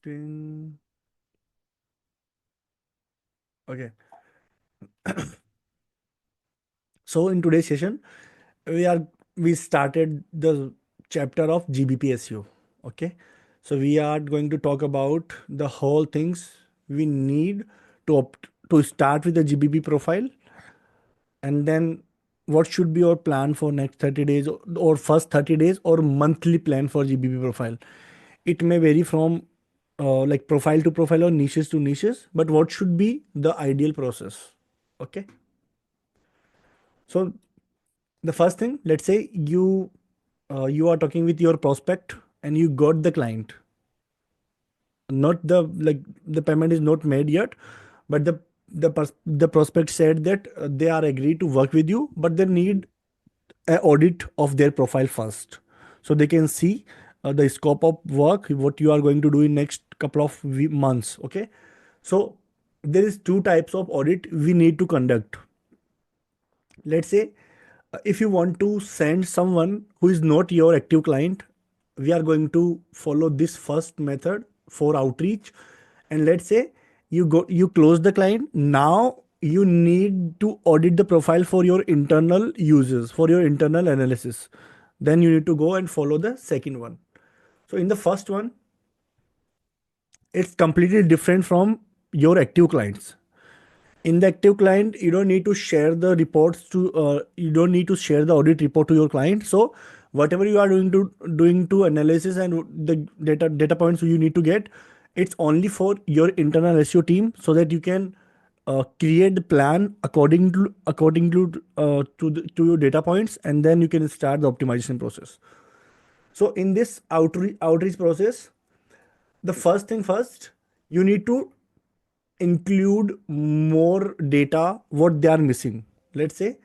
Connecting. Okay. So in today's session, we are we started the chapter of GBP SEO. Okay. So we are going to talk about the whole things we need to start with the GBP profile, and then what should be our plan for next 30 days, or first 30 days, or monthly plan for GBP profile. It may vary from like profile to profile or niches to niches, but what should be the ideal process? Okay. So the first thing, let's say you are talking with your prospect and you got the client, not the like the payment is not made yet, but the prospect said that they are agreed to work with you, but they need an audit of their profile first, so they can see the scope of work what you are going to do in next couple of months. Okay. So there is two types of audit we need to conduct. Let's say if you want to send someone who is not your active client, we are going to follow this first method for outreach. And let's say you close the client. Now you need to audit the profile for your internal users, for your internal analysis. Then you need to go and follow the second one. So in the first one, it's completely different from your active clients. In the active client, you don't need to share the reports to you don't need to share the audit report to your client. So whatever you are doing to analysis and the data points you need to get, it's only for your internal SEO team, so that you can create the plan according to your data points, and then you can start the optimization process. So in this outreach process, the first thing first, you need to include more data what they are missing. Let's say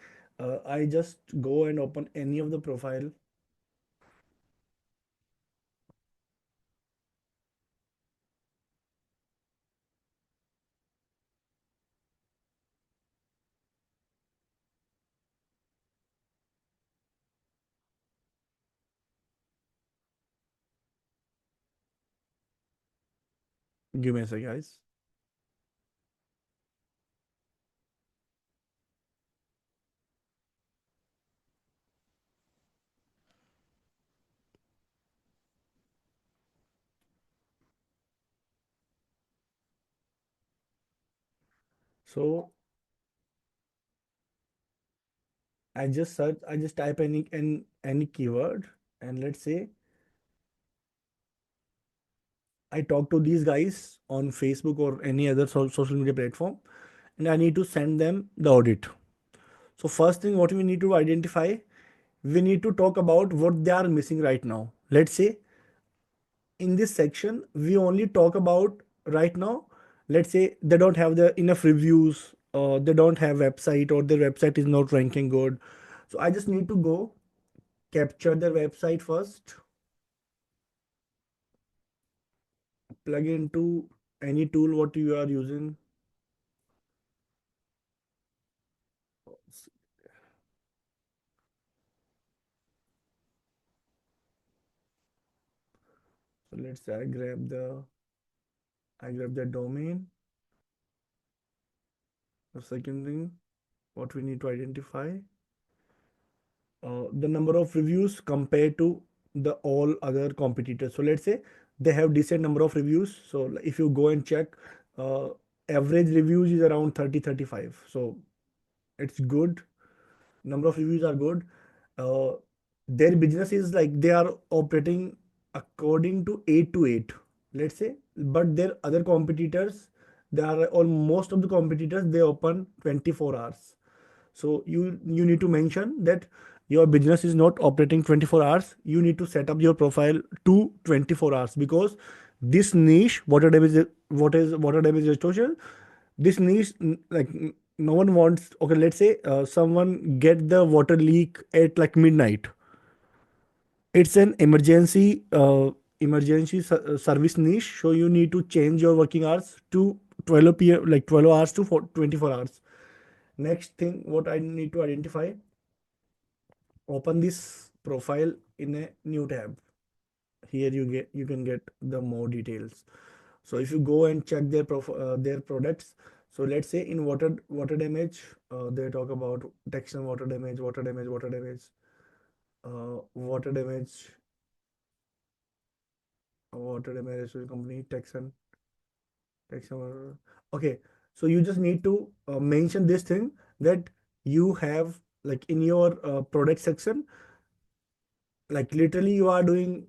I just go and open any of the profile. Give me a sec, guys. So I just type any keyword, and let's say I talk to these guys on Facebook or any other social media platform, and I need to send them the audit. So first thing what we need to identify, we need to talk about what they are missing right now. Let's say in this section we only talk about right now. Let's say they don't have the enough reviews, they don't have website, or their website is not ranking good. So I just need to go capture their website first, plug into any tool what you are using. So let's say I grab the domain. The second thing what we need to identify, the number of reviews compared to the all other competitors. So let's say they have decent number of reviews. So if you go and check, uh, average reviews is around 30-35. So it's good. Number of reviews are good. uh, their business is like they are operating according to 8 to 8, let's say. But their other competitors, they are almost of the competitors, they open 24 hours. So you need to mention that your business is not operating 24 hours. You need to set up your profile to 24 hours, because this niche, what are damage distortion, this niche, like no one wants. Okay, let's say someone get the water leak at like midnight. It's an emergency service niche, so you need to change your working hours to 12 p.m., like 12 hours to 24 hours. Next thing what I need to identify, open this profile in a new tab. Here you can get the more details. So if you go and check their products, so let's say in water damage, they talk about Texan water damage, water damage, water damage company Texan. Okay, so you just need to mention this thing that you have like in your product section, like literally you are doing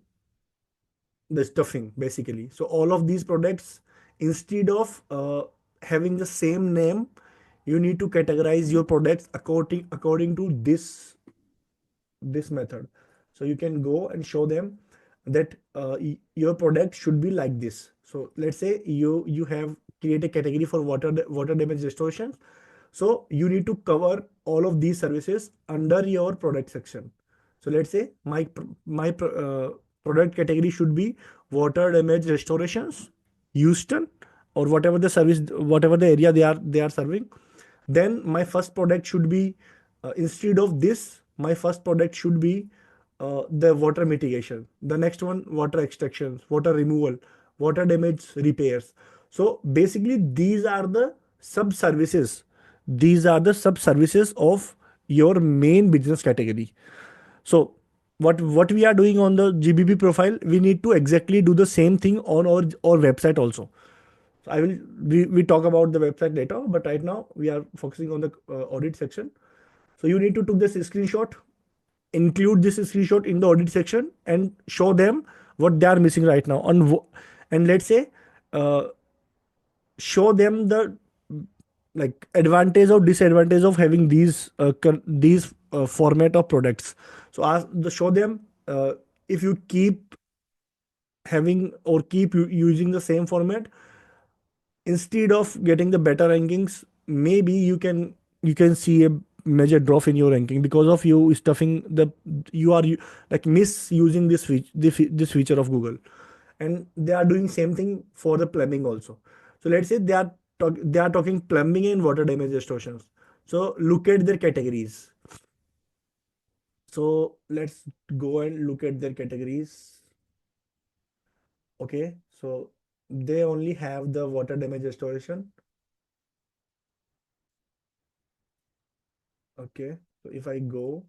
the stuffing basically. So all of these products, instead of having the same name, you need to categorize your products according to this method. So you can go and show them that your product should be like this. So let's say you have create a category for water damage restoration. So you need to cover all of these services under your product section. So let's say my product category should be water damage restorations, Houston, or whatever the service, whatever the area they are serving. Then my first product should be instead of this, my first product should be the water mitigation. The next one, water extractions, water removal, water damage repairs. So basically, these are the sub services of your main business category. So what we are doing on the GBP profile, we need to exactly do the same thing on our website also. So we talk about the website later, but right now we are focusing on the audit section. So you need to take this screenshot, include this screenshot in the audit section, and show them what they are missing right now. And let's say uh, show them the like advantage or disadvantage of having these format of products. So show them if you keep having or keep using the same format, instead of getting the better rankings, maybe you can see a major drop in your ranking because of you stuffing the you are like misusing this feature of Google. And they are doing same thing for the plumbing also. So let's say they are talking plumbing and water damage restorations. So look at their categories. So let's go and look at their categories. Okay, so they only have the water damage restoration. Okay, so if I go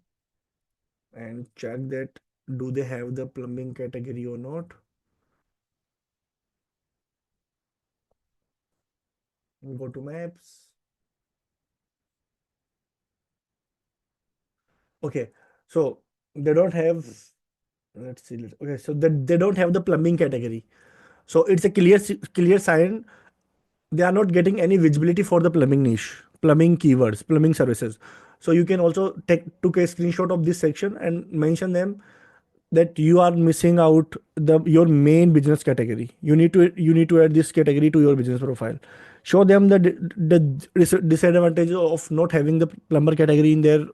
and check that do they have the plumbing category or not, go to maps. Okay, so they don't have, let's see, okay, so they don't have the plumbing category. So it's a clear sign they are not getting any visibility for the plumbing niche, plumbing keywords, plumbing services. So you can also took a screenshot of this section and mention them that you are missing out the your main business category. You need to add this category to your business profile. Show them the disadvantage of not having the plumber category in their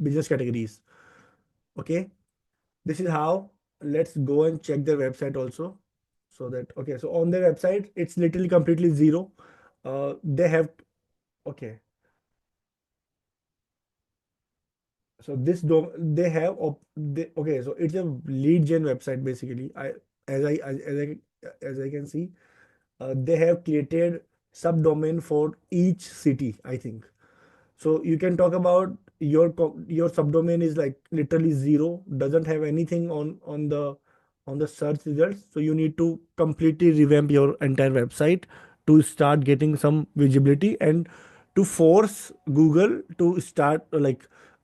business categories. Okay, this is how. Let's go and check their website also. So that, okay, so on their website it's literally completely zero. They have, okay, so this dom they have okay, so it's a lead gen website basically. As I can see, they have created subdomain for each city, I think. So you can talk about your subdomain is like literally zero, doesn't have anything on the search results. So you need to completely revamp your entire website to start getting some visibility and to force Google to start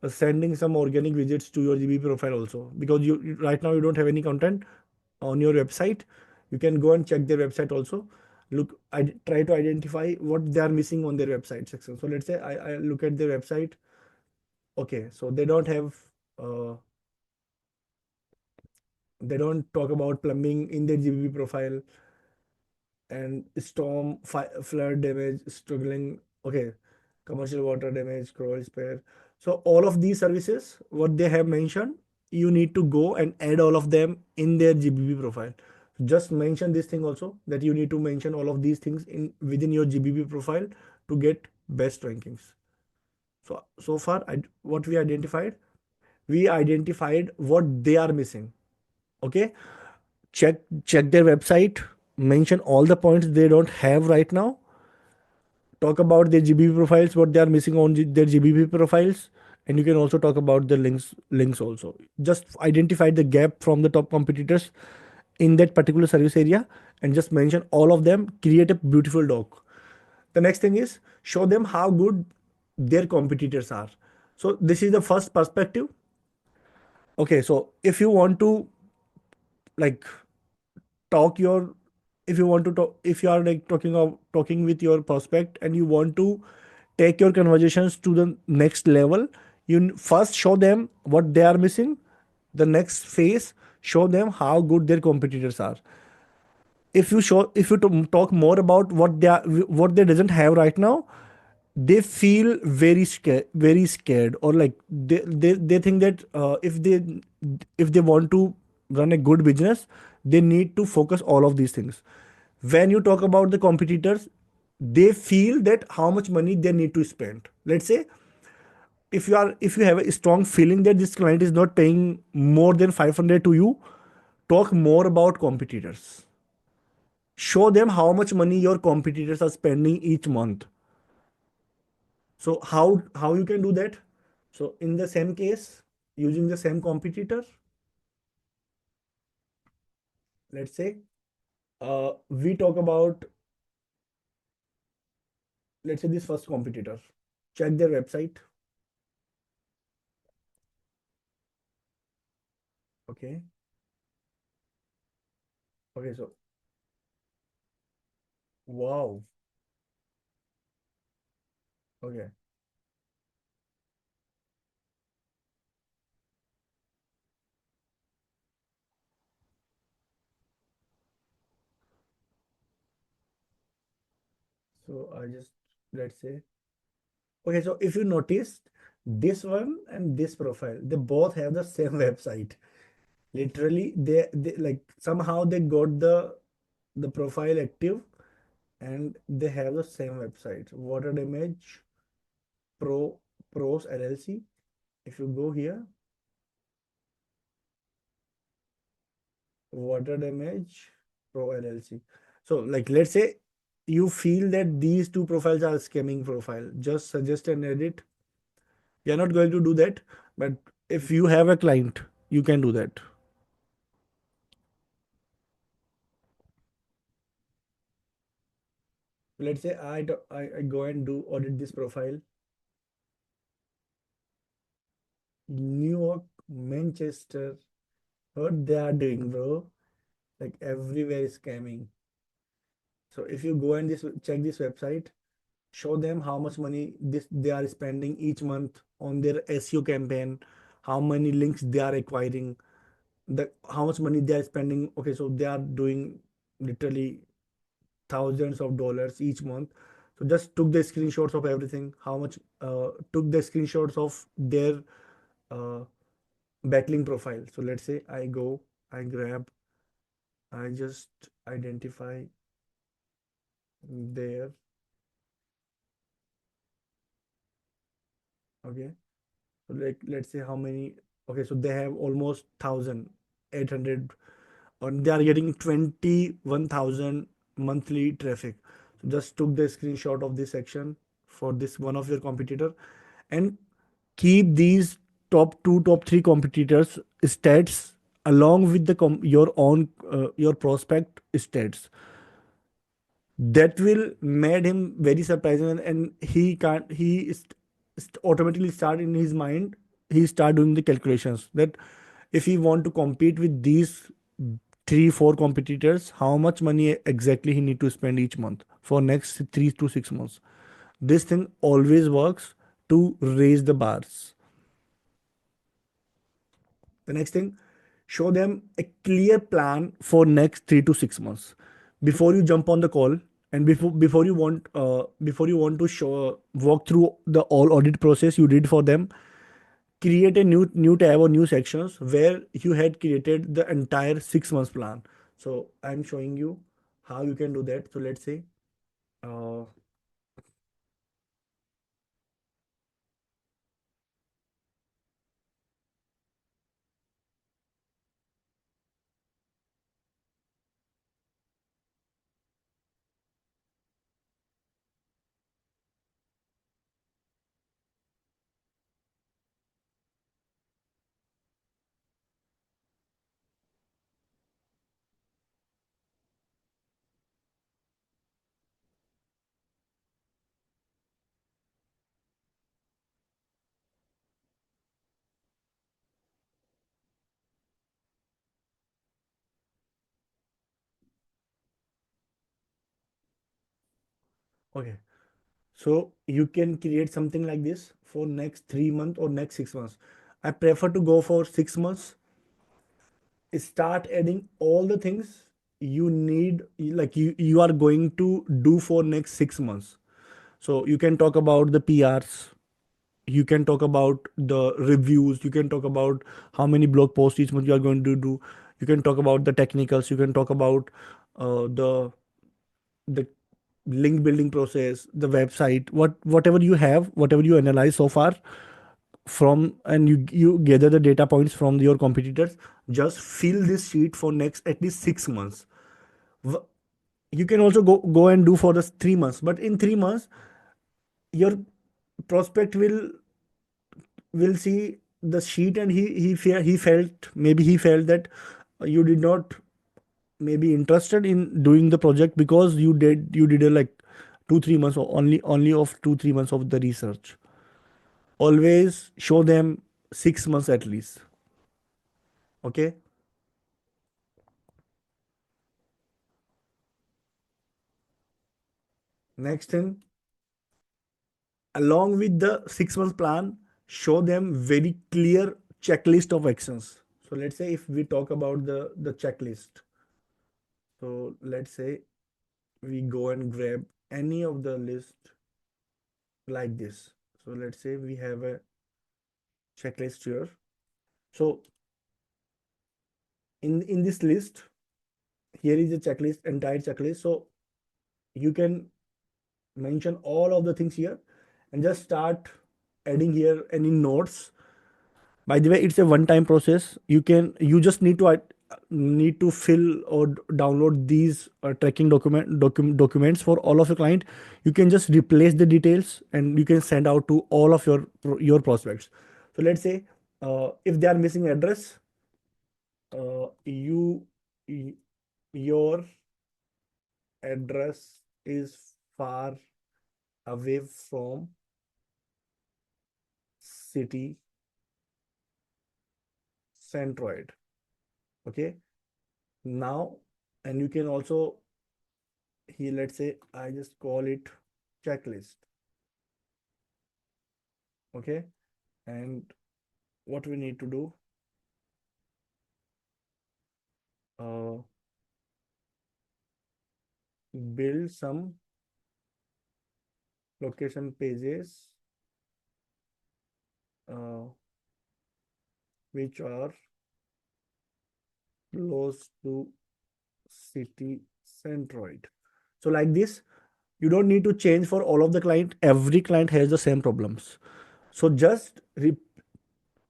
sending some organic visits to your GB profile also, because right now you don't have any content on your website. You can go and check their website also. Look, I try to identify what they are missing on their website section. So let's say I look at their website. Okay, so uh, they don't talk about plumbing in their GBP profile, and storm flood damage struggling. Okay, commercial water damage, crawl spare. So all of these services what they have mentioned, you need to go and add all of them in their GBP profile. Just mention this thing also, that you need to mention all of these things in within your GBP profile to get best rankings. So far what we identified what they are missing. Okay, check their website, mention all the points they don't have right now, talk about their GBP profiles, what they are missing on their GBP profiles, and you can also talk about the links also. Just identify the gap from the top competitors in that particular service area and just mention all of them. Create a beautiful doc. The next thing is show them how good their competitors are. So this is the first perspective. Okay, so if you want to like talk your if you want to talk if you are like talking with your prospect and you want to take your conversations to the next level, you first show them what they are missing. The next phase, show them how good their competitors are. If you talk more about what they doesn't have right now, they feel very scared, or like they think that if they want to run a good business, they need to focus all of these things. When you talk about the competitors, they feel that how much money they need to spend. Let's say if you have a strong feeling that this client is not paying more than 500 to you, talk more about competitors. Show them how much money your competitors are spending each month. So how you can do that? So in the same case, using the same competitor, let's say we talk about, let's say, this first competitor. Check their website. Okay. Okay. So wow. Okay. So I just, let's say, okay. So if you noticed, this one and this profile, they both have the same website. Literally, they like somehow they got the profile active and they have the same website. Water damage pro pros LLC. If you go here, water damage pro LLC. So like let's say you feel that these two profiles are scamming profile, just suggest an edit. You're not going to do that, but if you have a client, you can do that. Let's say I go and do audit this profile. New York, Manchester, what they are doing, bro? Like everywhere is scamming. So if you go and this check this website, show them how much money this they are spending each month on their SEO campaign, how many links they are acquiring, the how much money they are spending. Okay, so they are doing literally thousands of dollars each month. So just took the screenshots of everything, how much took the screenshots of their uh, backlink profile. So let's say I go, I grab, I just identify their, okay. So like let's say how many, okay, so they have almost 1,800, or they are getting 21,000 monthly traffic. So just took the screenshot of this section for this one of your competitor, and keep these top two, top three competitors stats along with the your own your prospect stats. That will made him very surprising, and he can't he automatically start in his mind, he start doing the calculations that if he want to compete with these three four competitors, how much money exactly he need to spend each month for next 3 to 6 months. This thing always works to raise the bars. The next thing, show them a clear plan for next 3 to 6 months before you jump on the call, and before you want to show walk through the all audit process you did for them. Create a new tab or new sections where you had created the entire 6 months plan. So I'm showing you how you can do that. So let's say uh, Okay. So you can create something like this for next 3 months or next 6 months. I prefer to go for 6 months. Start adding all the things you need, like you are going to do for next 6 months. So you can talk about the PRs, you can talk about the reviews, you can talk about how many blog posts each month you are going to do, you can talk about the technicals, you can talk about the link building process, the website, whatever you have, whatever you analyze so far from, and you gather the data points from your competitors. Just fill this sheet for next at least 6 months. You can also go and do for the 3 months, but in 3 months your prospect will see the sheet, and he felt, maybe he felt that you did not maybe interested in doing the project, because you did a like 2 3 months, or only of 2 3 months of the research. Always show them 6 months at least. Okay. Next thing, along with the 6 months plan, show them very clear checklist of actions. So let's say if we talk about the checklist, so let's say we go and grab any of the list like this. So let's say we have a checklist here. So in this list, here is a checklist, entire checklist. So you can mention all of the things here and just start adding here any notes. By the way, it's a one time process. You just need to fill or download these tracking documents for all of your client. You can just replace the details and you can send out to all of your prospects. So let's say if they are missing address, you y- your address is far away from city centroid. Okay. Now, and you can also here, let's say I just call it checklist. Okay. And what we need to do, uh, build some location pages uh, which are close to city centroid. So like this, you don't need to change for all of the client. Every client has the same problems. So just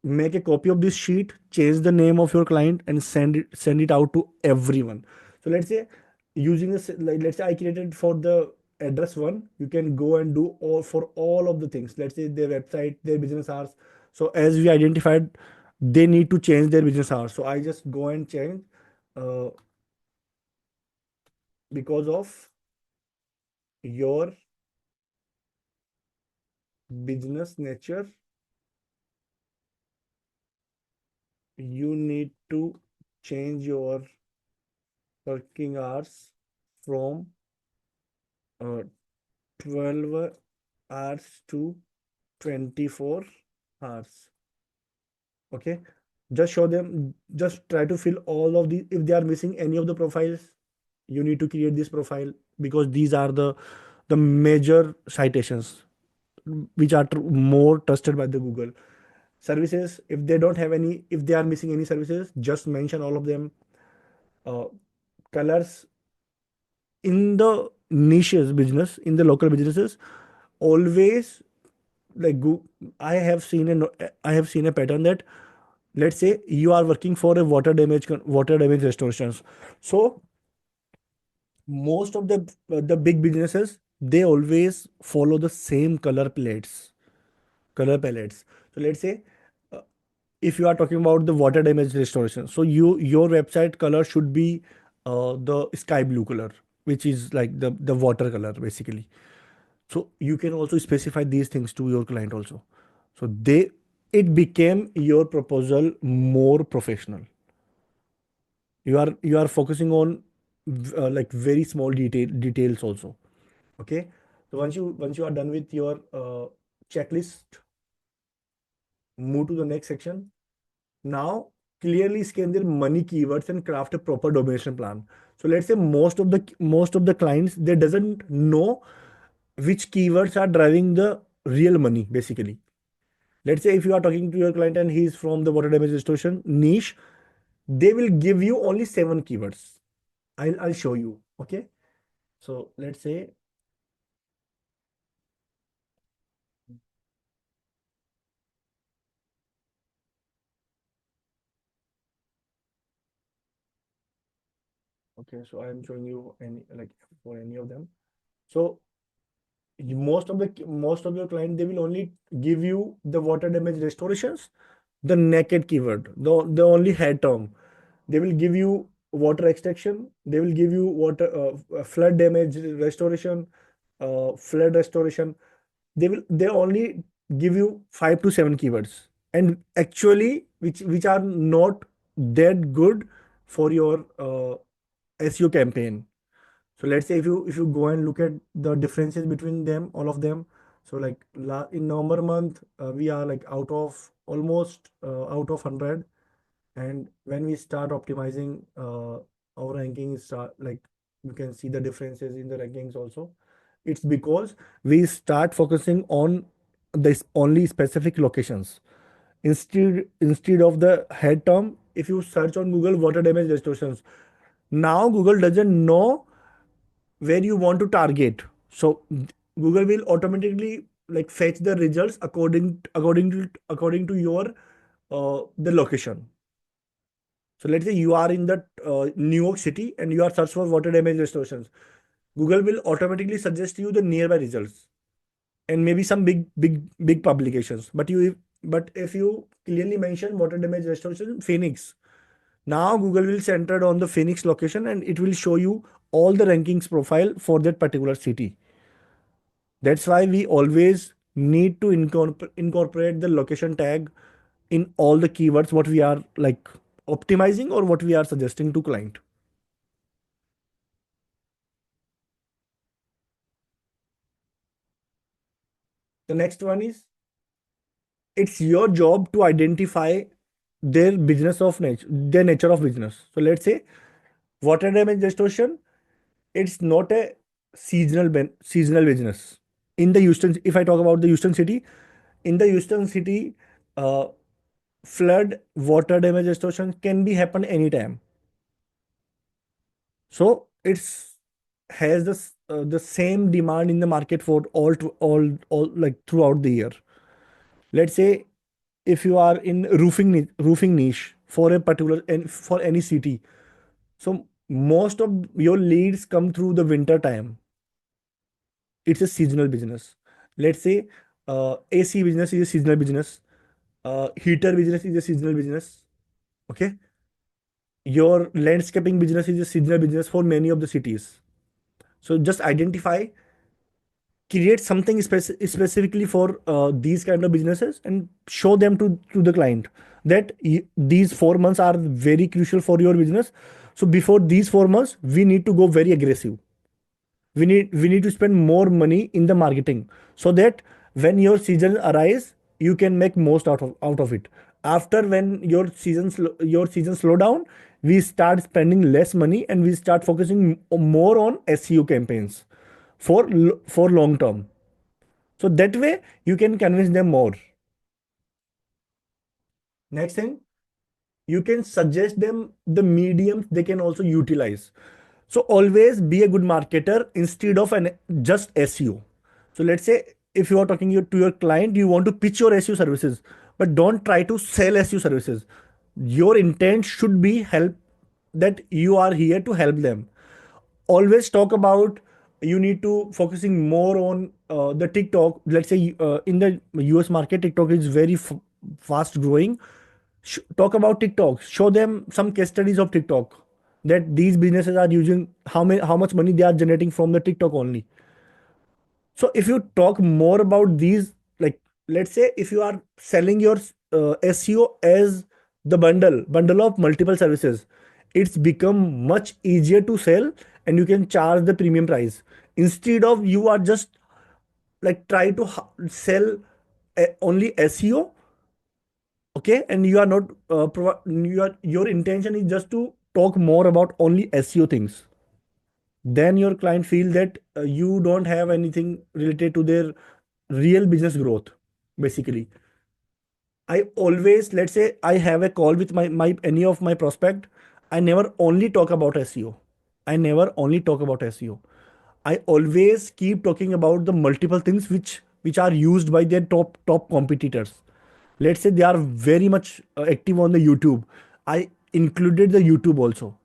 make a copy of this sheet, change the name of your client, and send it out to everyone. So let's say using this, like, let's say I created for the address one, you can go and do all for all of the things. Let's say their website, their business hours. So as we identified, they need to change their business hours. So I just go and change uh, because of your business nature, you need to change your working hours from uh, 12 hours to 24 hours. Okay. Just show them, just try to fill all of the, if they are missing any of the profiles, you need to create this profile, because these are the major citations which are more trusted by the Google. Services, if they don't have any, if they are missing any services, just mention all of them. uh, Colors, in the niches business, in the local businesses, always, like I have seen a pattern that, let's say you are working for a water damage restorations. So most of the big businesses, they always follow the same color palettes. So let's say uh, if you are talking about the water damage restoration, so your website color should be the sky blue color, which is like the water color basically. So you can also specify these things to your client also. So it became your proposal more professional. You are focusing on like very small details also. Okay. So once you are done with your checklist, move to the next section. Now clearly scan their money keywords and craft a proper domination plan. So let's say most of the clients, they doesn't know which keywords are driving the real money basically. Let's say if you are talking to your client and he's from the water damage restoration niche, they will give you only 7 keywords. I'll show you. Okay. So let's say, okay, so I'm showing you any, like, for any of them. So most of your client, they will only give you the water damage restorations, the naked keyword, the only head term. They will give you water extraction, they will give you water flood damage restoration, flood restoration. They only give you 5 to 7 keywords, and actually which are not that good for your SEO campaign. So let's say if you go and look at the differences between them, all of them. So like in November month, we are like out of almost out of 100. And when we start optimizing our rankings, like you can see the differences in the rankings also. It's because we start focusing on this only specific locations, instead of the head term. If you search on Google water damage restorations, now Google doesn't know where you want to target. So Google will automatically like fetch the results according to your the location. So let's say you are in the New York City and you are search for water damage restorations. Google will automatically suggest you the nearby results and maybe some big publications. But if you clearly mention water damage restoration Phoenix, now Google will center on the Phoenix location and it will show you all the rankings profile for that particular city. That's why we always need to incorporate the location tag in all the keywords what we are like optimizing or what we are suggesting to client. The next one is, it's your job to identify their nature of business. So let's say water damage restoration, it's not a seasonal business. In the Houston, if I talk about the Houston city, in the Houston city, uh, flood water damage restoration can be happen anytime. So it's has the same demand in the market for all like throughout the year. Let's say if you are in roofing niche for a particular and for any city, so most of your leads come through the winter time. It's a seasonal business. Let's say AC business is a seasonal business. Heater business is a seasonal business. Okay, your landscaping business is a seasonal business for many of the cities. So just identify, create something specifically for these kind of businesses and show them to the client that these 4 months are very crucial for your business. So before these 4 months, we need to go very aggressive. We need to spend more money in the marketing so that when your season arise, you can make most out of it. After when your season slow down, we start spending less money and we start focusing more on SEO campaigns for long term. So that way you can convince them more. Next thing, you can suggest them the mediums they can also utilize. So always be a good marketer instead of an just SEO. So let's say if you are talking to your client, you want to pitch your SEO services, but don't try to sell SEO services. Your intent should be help, that you are here to help them. Always talk about, you need to focusing more on the TikTok. Let's say in the US market, TikTok is very fast growing. Talk about TikTok. Show them some case studies of TikTok, that these businesses are using, how much money they are generating from the TikTok only. So if you talk more about these, like let's say if you are selling your SEO as the bundle of multiple services, it's become much easier to sell and you can charge the premium price. Instead of you are just like try to sell only SEO, okay, and you are not your intention is just to talk more about only SEO things, then your client feel that you don't have anything related to their real business growth. Basically, I always, let's say I have a call with my any of my prospect, I never only talk about SEO. I never only talk about SEO. I always keep talking about the multiple things which are used by their top competitors. Let's say they are very much active on the YouTube. I included the YouTube also,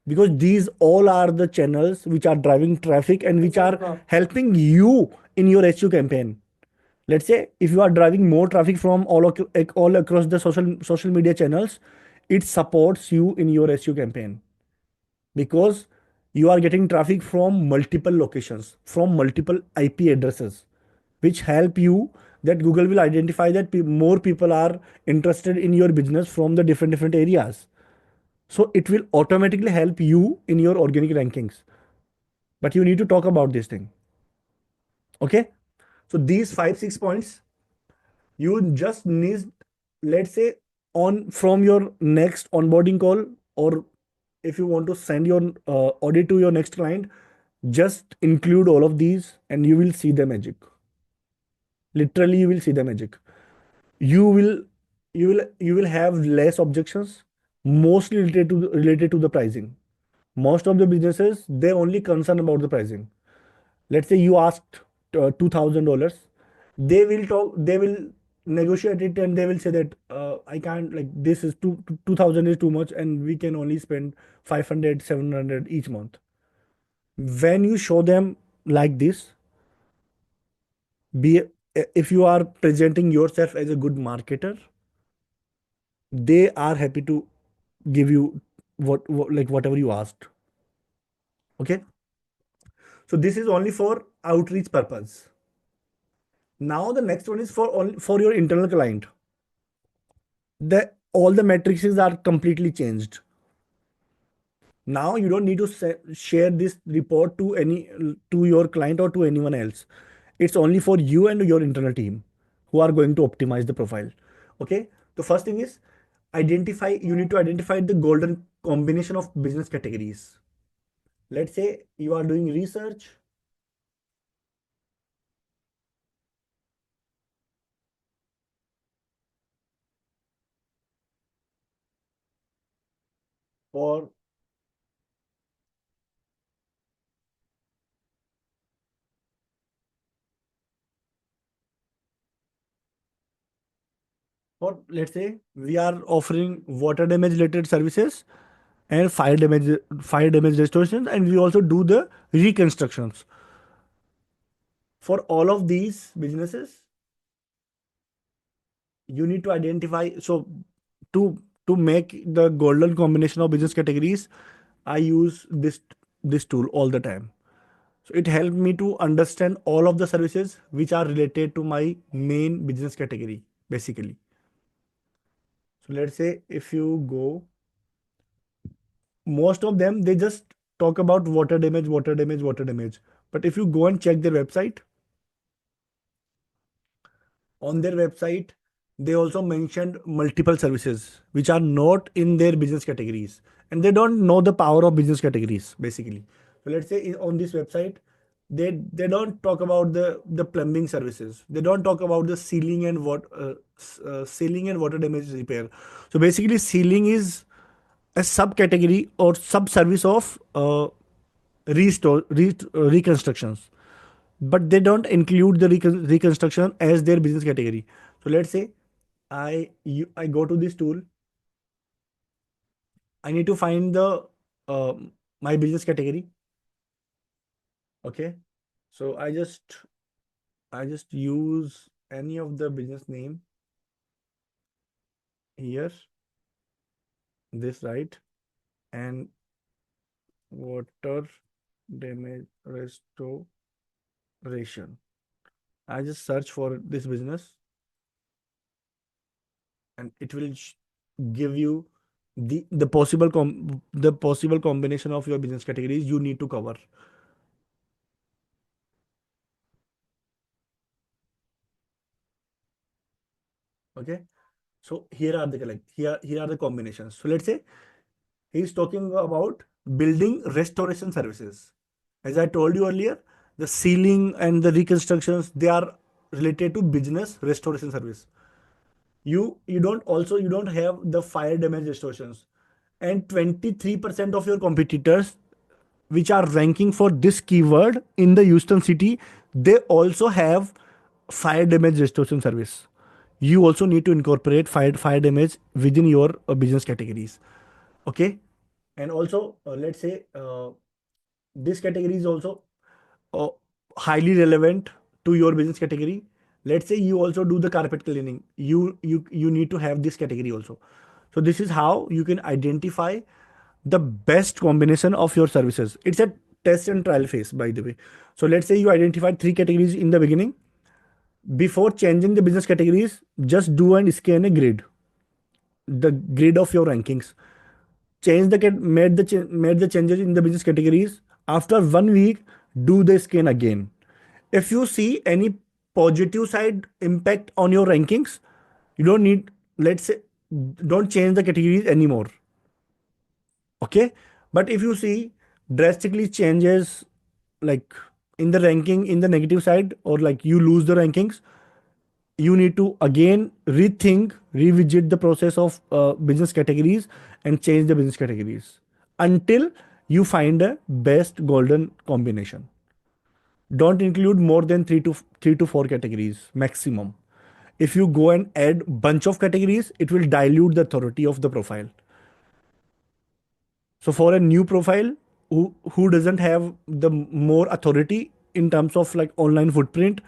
because these all are the channels which are driving traffic and which are helping you in your SEO campaign. Let's say if you are driving more traffic from all across the social media channels, it supports you in your SEO campaign, because you are getting traffic from multiple locations, from multiple IP addresses, which help you that Google will identify that more people are interested in your business from the different areas. So it will automatically help you in your organic rankings. But you need to talk about this thing. Okay. So these 5 6 points you just need, let's say, on from your next onboarding call, or if you want to send your audit to your next client, just include all of these and you will see the magic. Literally, you will see the magic. You will you will have less objections, mostly related to the pricing. Most of the businesses, they only concern about the pricing. Let's say you asked $2,000, they will negotiate it and they will say that I can't, like, this is 2000 is too much and we can only spend 500 700 each month. When you show them like this, be if you are presenting yourself as a good marketer, they are happy to give you what like whatever you asked. Okay. So this is only for outreach purpose. Now the next one is for for your internal client. The all the matrices are completely changed. Now you don't need to share this report to your client or to anyone else. It's only for you and your internal team who are going to optimize the profile. Okay. The first thing is, identify you need to identify the golden combination of business categories. Let's say you are doing research for let's say we are offering water damage related services and fire damage restoration, and we also do the reconstructions. For all of these businesses, you need to identify. So to to make the golden combination of business categories, I use this tool all the time. So it helped me to understand all of the services which are related to my main business category, basically. So let's say if you go, most of them, they just talk about water damage, water damage, water damage. But if you go and check their website, on their website, they also mentioned multiple services which are not in their business categories, and they don't know the power of business categories, basically. So let's say on this website, they don't talk about the plumbing services, they don't talk about the ceiling and ceiling and water damage repair. So basically, ceiling is a subcategory or sub service of reconstructions, but they don't include the reconstruction as their business category. So let's say I go to this tool, I need to find the uh, my business category. Okay. So I just use any of the business name here, this, right? And water damage restoration. I just search for this business and it will give you the possible combination of your business categories you need to cover. Okay. So here are the combinations. So let's say he's talking about building restoration services. As I told you earlier, the sealing and the reconstructions, they are related to business restoration service. You don't have the fire damage restorations, and 23% of your competitors which are ranking for this keyword in the Houston city, they also have fire damage restoration service. You also need to incorporate fire damage within your business categories. Okay. And also, let's say this category is also uh, highly relevant to your business category. Let's say you also do the carpet cleaning, you need to have this category also. So this is how you can identify the best combination of your services. It's a test and trial phase, by the way. So let's say you identified three categories in the beginning. Before changing the business categories, just do and scan a grid, the grid of your rankings. Change the made the changes in the business categories. After 1 week, do the scan again. If you see any positive side impact on your rankings, you don't need, let's say, don't change the categories anymore. Okay. But if you see drastically changes, like in the ranking in the negative side, or like you lose the rankings, you need to again rethink, revisit the process of business categories and change the business categories until you find a best golden combination. Don't include more than three to four categories maximum. If you go and add bunch of categories, it will dilute the authority of the profile. So for a new profile who doesn't have the more authority in terms of like online footprint,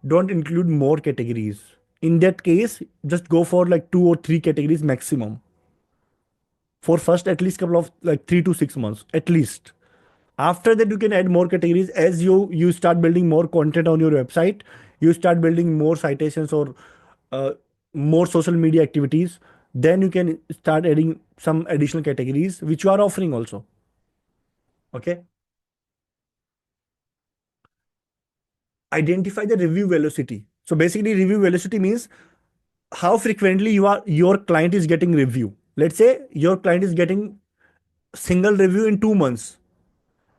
don't include more categories. In that case, just go for like two or three categories maximum for first at least couple of like 3 to 6 months at least. After that, you can add more categories as you start building more content on your website. You start building more citations or uh, more social media activities. Then you can start adding some additional categories which you are offering also. Okay. Identify the review velocity. So basically, review velocity means how frequently your client is getting review. Let's say your client is getting single review in 2 months,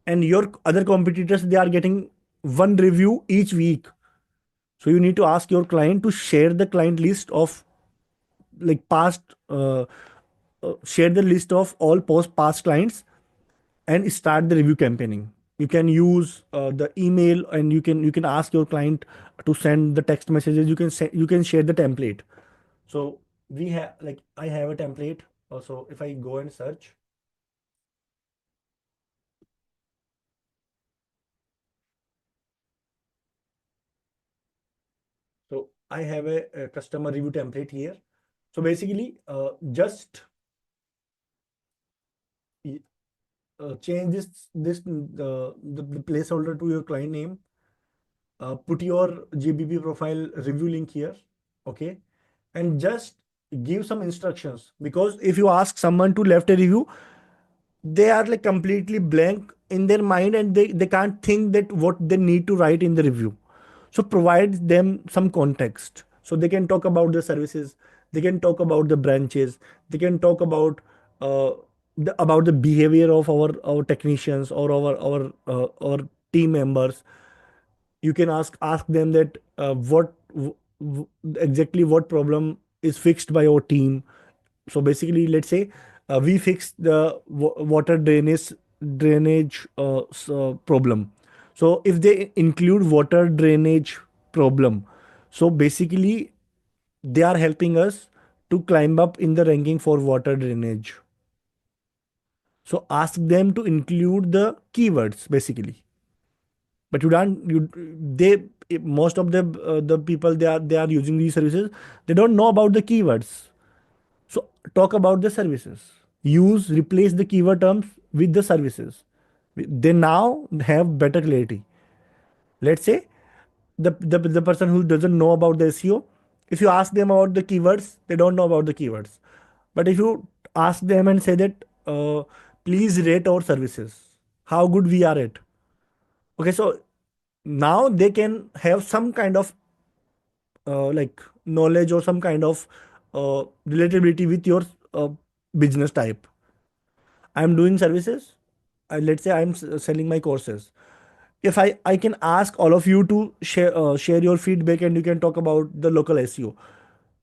and your other competitors, they are getting one review each week. So you need to ask your client to share the client list of like past share the list of all past clients and start the review campaigning. You can use the email, and you can ask your client to send the text messages. You can share the template. So we have, like, I have a template also. If I go and search, so I have a customer review template here. So basically, just change the placeholder to your client name. Put your GBP profile review link here. Okay. And just give some instructions, because if you ask someone to left a review, they are like completely blank in their mind, and they can't think that what they need to write in the review. So provide them some context so they can talk about the services, they can talk about the branches, they can talk uh, about the behavior of our technicians or our team members. You can ask them that exactly what problem is fixed by our team. So basically, let's say we fix the water drainage problem. So if they include water drainage problem, so basically they are helping us to climb up in the ranking for water drainage. So ask them to include the keywords basically. But you don't you they most of the people, they are using these services, they don't know about the keywords. So talk about the services. Use replace the keyword terms with the services. They now have better clarity. Let's say the person who doesn't know about the SEO, if you ask them about the keywords, they don't know about the keywords. But if you ask them and say that, please rate our services, how good we are at. Okay, so now they can have some kind of like knowledge or some kind of relatability with your uh, business type. I'm doing services. Let's say I'm selling my courses. If I can ask all of you to share your feedback and you can talk about the local SEO.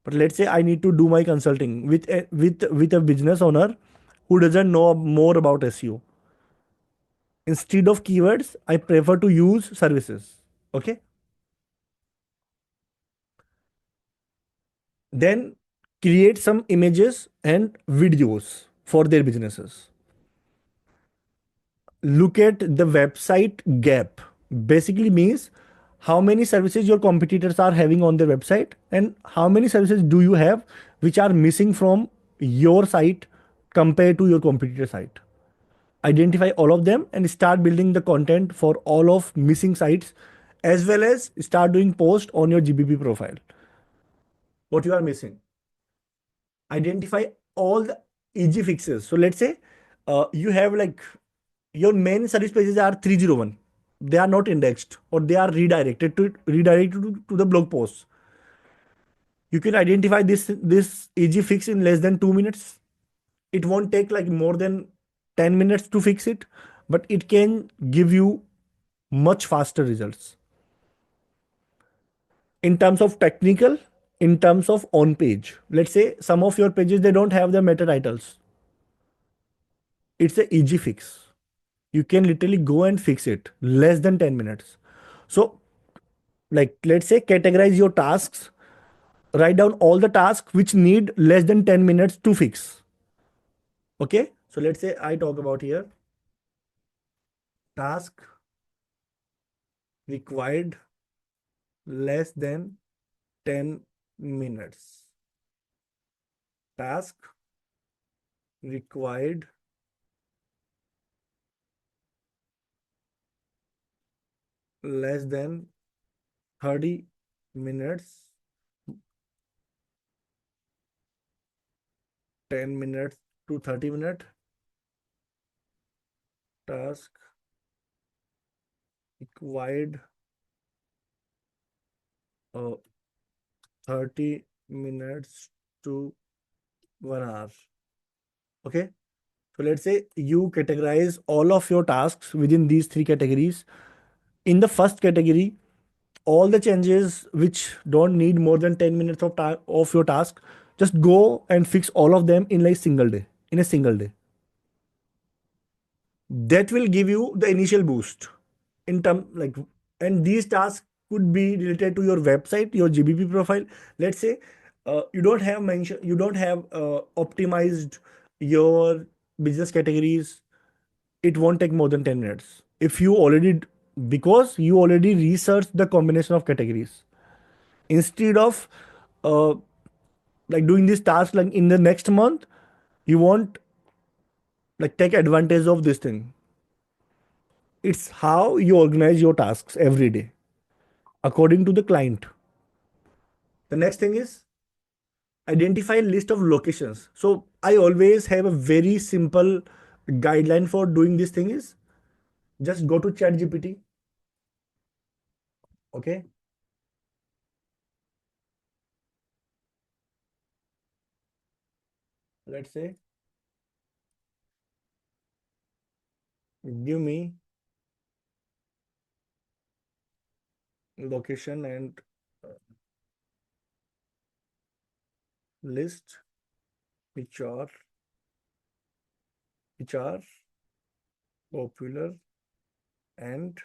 But let's say I need to do my consulting with a business owner who doesn't know more about SEO. Instead of keywords, I prefer to use services. Okay. Then create some images and videos for their businesses. Look at the website gap. Basically means how many services your competitors are having on their website and how many services do you have which are missing from your site compared to your competitor site. Identify all of them and start building the content for all of missing sites, as well as start doing post on your GBP profile what you are missing. Identify all the easy fixes. So let's say you have like your main service pages are 301. They are not indexed or they are redirected to the blog posts. You can identify this easy fix in less than 2 minutes. It won't take like more than 10 minutes to fix it, but it can give you much faster results in terms of technical, in terms of on page. Let's say some of your pages they don't have the meta titles. It's a easy fix. You can literally go and fix it less than 10 minutes. So like let's say categorize your tasks, write down all the tasks which need less than 10 minutes to fix. Okay, so let's say I talk about here task required less than 10 minutes. Task required less than 30 minutes, 10 minutes to 30 minutes. Task required 30 minutes to 1 hour. Okay. So let's say you categorize all of your tasks within these three categories. In the first category, all the changes which don't need more than 10 minutes of your task, just go and fix all of them in like single day, in a single day. That will give you the initial boost in term like, and these tasks could be related to your website, your GBP profile. Let's say you don't have optimized your business categories. It won't take more than 10 minutes if you already, because you already researched the combination of categories. Instead of uh, like doing this task like in the next month, you won't like take advantage of this thing. It's how you organize your tasks every day according to the client. The next thing is identify a list of locations. So I always have a very simple guideline for doing this thing is just go to ChatGPT. Okay. Let's say give me location and list which are which are popular and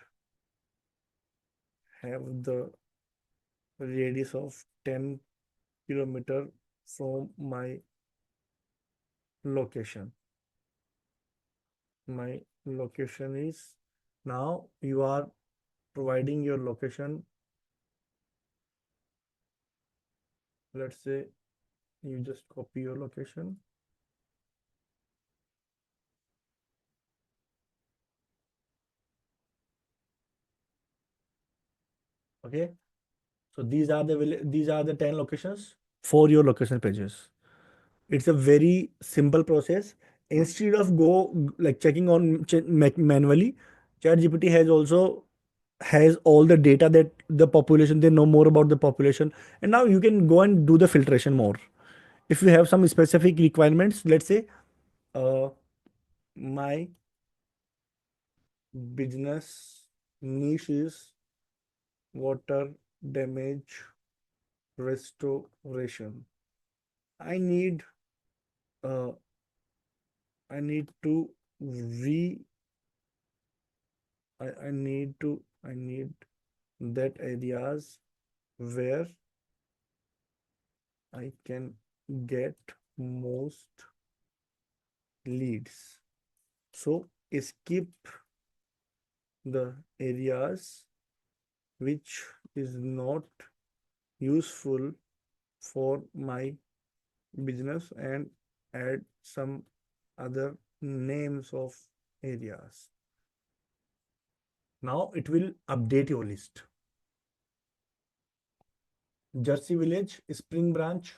have the radius of 10 kilometer from my location. My location is, now you are providing your location. Let's say you just copy your location. Okay. So these are the 10 locations for your location pages. It's a very simple process. Instead of go like checking on manually, ChatGPT has also has all the data that the population, they know more about the population. And now you can go and do the filtration more. If you have some specific requirements, let's say uh, my business niche is water damage restoration. I need uh, I need to re I need that areas where I can get most leads. So skip the areas which is not useful for my business and add some other names of areas. Now it will update your list. Jersey Village, Spring Branch,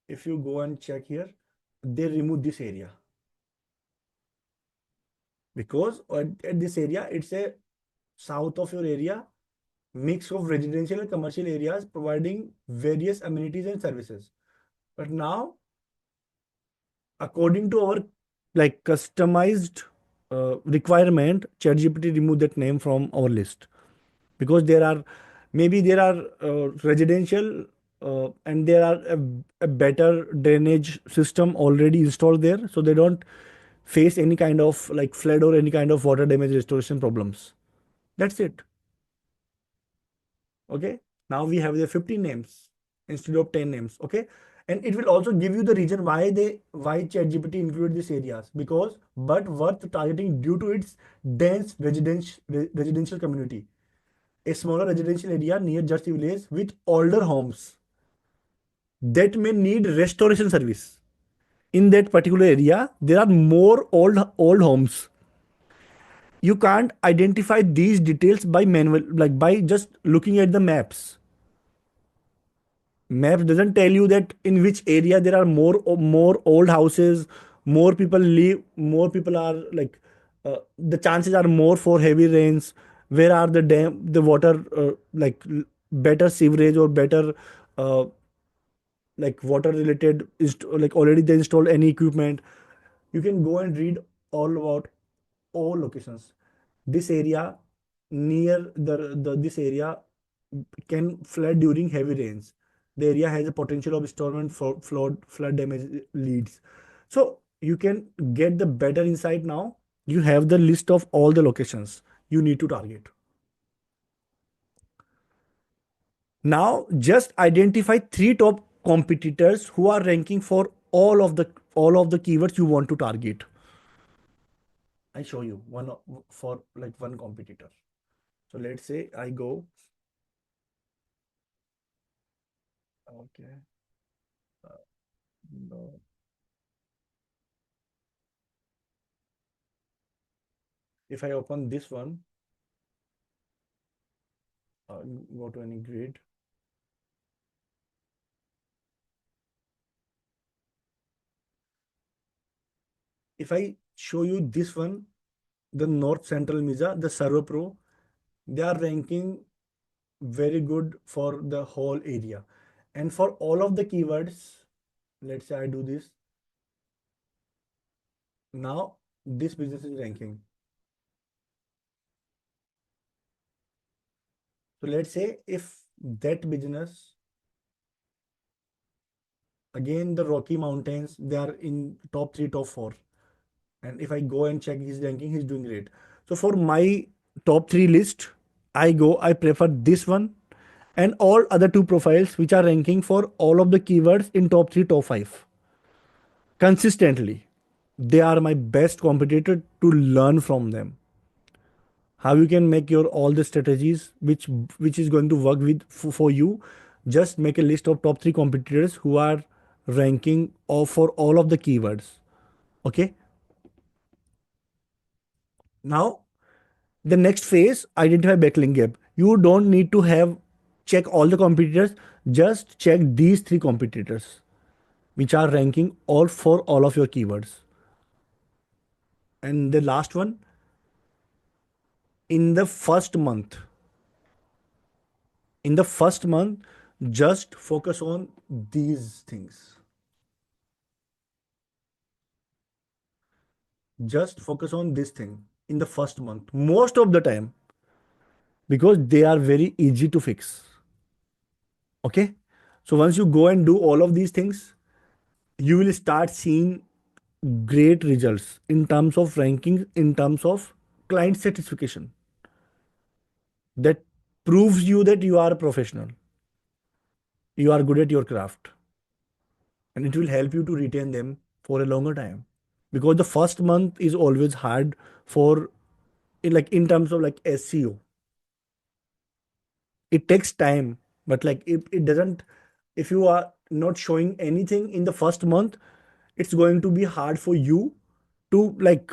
if you go and check here, they remove this area because at this area it's a south of your area, mix of residential and commercial areas providing various amenities and services. But now, according to our like customized requirement, ChatGPT remove that name from our list because there are maybe there are residential and there are a better drainage system already installed there, so they don't face any kind of like flood or any kind of water damage restoration problems. That's it. Okay, now we have the 15 names instead of 10 names. Okay, and it will also give you the reason why ChatGPT included these areas, because but worth targeting due to its dense residential community, a smaller residential area near Jersey Village with older homes that may need restoration service. In that particular area, there are more old homes. You can't identify these details by manual, like by just looking at the maps. Maps doesn't tell you that in which area there are more old houses, more people live, more people are like the chances are more for heavy rains. Where are the water better sewerage or better uh, like water related like already they installed any equipment. You can go and read all about all locations. This area near this area can flood during heavy rains. The area has a potential of storm and flood damage leads. So you can get the better insight now. You have the list of all the locations you need to target. Now just identify three top competitors who are ranking for all of the keywords you want to target. I show you for like one competitor. So let's say I go, okay, uh, no. If I open this one, go to any grid. If I show you this one, the North Central Misa, the Servo Pro, they are ranking very good for the whole area. And for all of the keywords, let's say I do this. Now this business is ranking. So let's say if that business, again the Rocky Mountains, they are in top three, top four. And if I go and check his ranking, he's doing great. So for my top three list, I prefer this one and all other two profiles which are ranking for all of the keywords in top three, top five consistently. They are my best competitor to learn from them. How you can make your all the strategies which is going to work for you. Just make a list of top three competitors who are ranking for all of the keywords. Okay. Now the next phase, identify backlink gap. You don't need to have check all the competitors, just check these three competitors which are ranking all for all of your keywords. And the last one, in the first month, in the first month, just focus on these things. Just focus on this thing in the first month, most of the time, because they are very easy to fix. Okay. So once you go and do all of these things, you will start seeing great results in terms of ranking, in terms of client satisfaction. That proves you that you are a professional, you are good at your craft, and it will help you to retain them for a longer time. Because the first month is always hard for, in terms of like SEO, it takes time. But like if it doesn't, if you are not showing anything in the first month, it's going to be hard for you to like